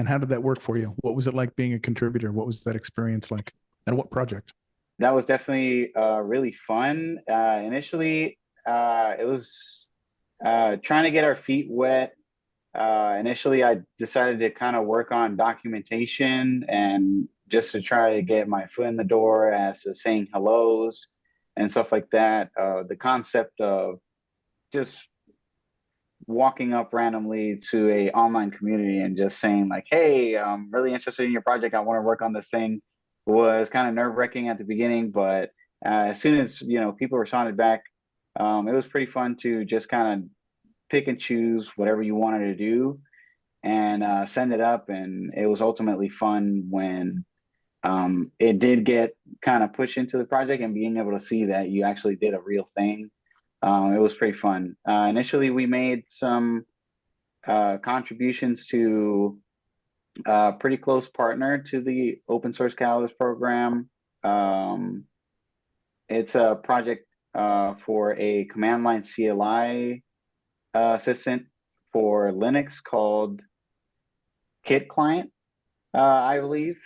And how did that work for you? What was it like being a contributor? What was that experience like? And what project? That was definitely really fun. Initially, it was trying to get our feet wet. Initially, I decided to kind of work on documentation and just to try to get my foot in the door as to saying hellos and stuff like that. The concept of just walking up randomly to a online community and just saying like, "Hey, I'm really interested in your project. I want to work on this thing," was kind of nerve-wracking at the beginning, but as soon as people responded back, it was pretty fun to just kind of pick and choose whatever you wanted to do and send it up. And it was ultimately fun when it did get kind of pushed into the project and being able to see that you actually did a real thing. It was pretty fun. Initially, we made some contributions to a pretty close partner to the Open Source Catalyst program. Um, it's a project for a command line CLI assistant for Linux called Kit Client, I believe.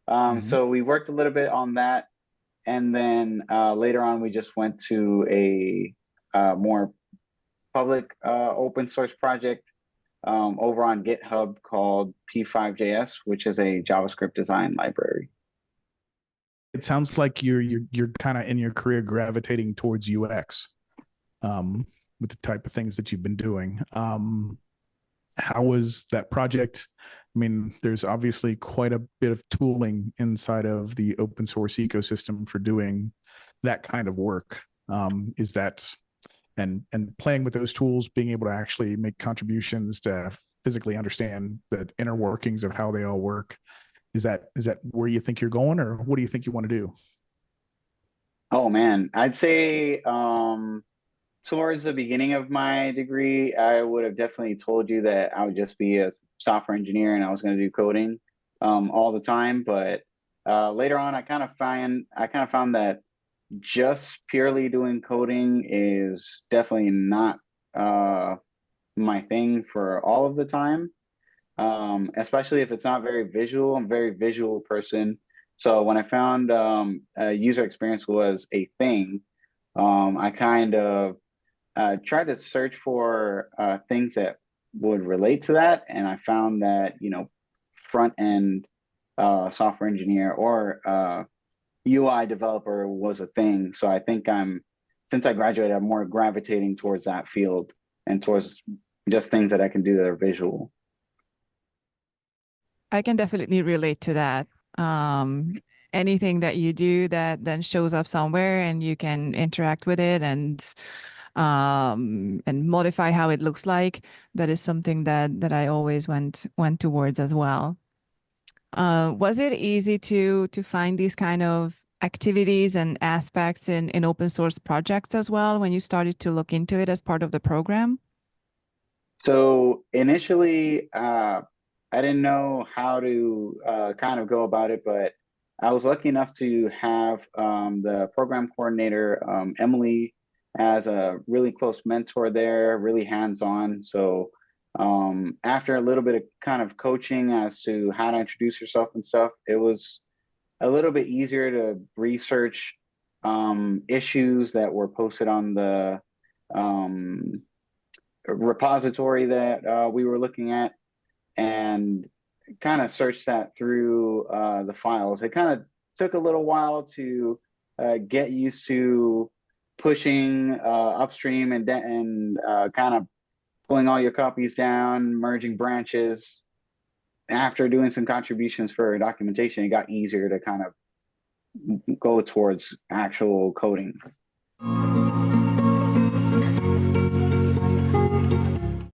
Mhm. So we worked a little bit on that, and then later on we just went to a more public open source project over on GitHub called P5JS, which is a JavaScript design library. It sounds like you're kind of in your career gravitating towards UX, with the type of things that you've been doing. How was that project? I mean, there's obviously quite a bit of tooling inside of the open source ecosystem for doing that kind of work. Is that and playing with those tools, being able to actually make contributions to physically understand the inner workings of how they all work? Is that where you think you're going, or what do you think you want to do? Oh man, I'd say towards the beginning of my degree, I would have definitely told you that I would just be a software engineer and I was going to do coding all the time. But later on, I kind of found that just purely doing coding is definitely not uh, my thing for all of the time. Especially if it's not very visual. I'm a very visual person. So when I found user experience was a thing, I kind of tried to search for things that would relate to that, and I found that front end software engineer or UI developer was a thing. So I think since I graduated, I'm more gravitating towards that field and towards just things that I can do that are visual. I can definitely relate to that. Um, Anything that you do that then shows up somewhere and you can interact with it and modify how it looks like, that is something that I always went towards as well. Was it easy to find these kind of activities and aspects in open source projects as well when you started to look into it as part of the program? So initially, I didn't know how to kind of go about it, but I was lucky enough to have the program coordinator, Emily, as a really close mentor there, really hands-on. So after a little bit of kind of coaching as to how to introduce yourself and stuff, it was a little bit easier to research issues that were posted on the um, repository that we were looking at and kind of search that through the files. It kind of took a little while to get used to pushing upstream and kind of pulling all your copies down, merging branches. After doing some contributions for documentation, it got easier to kind of go towards actual coding.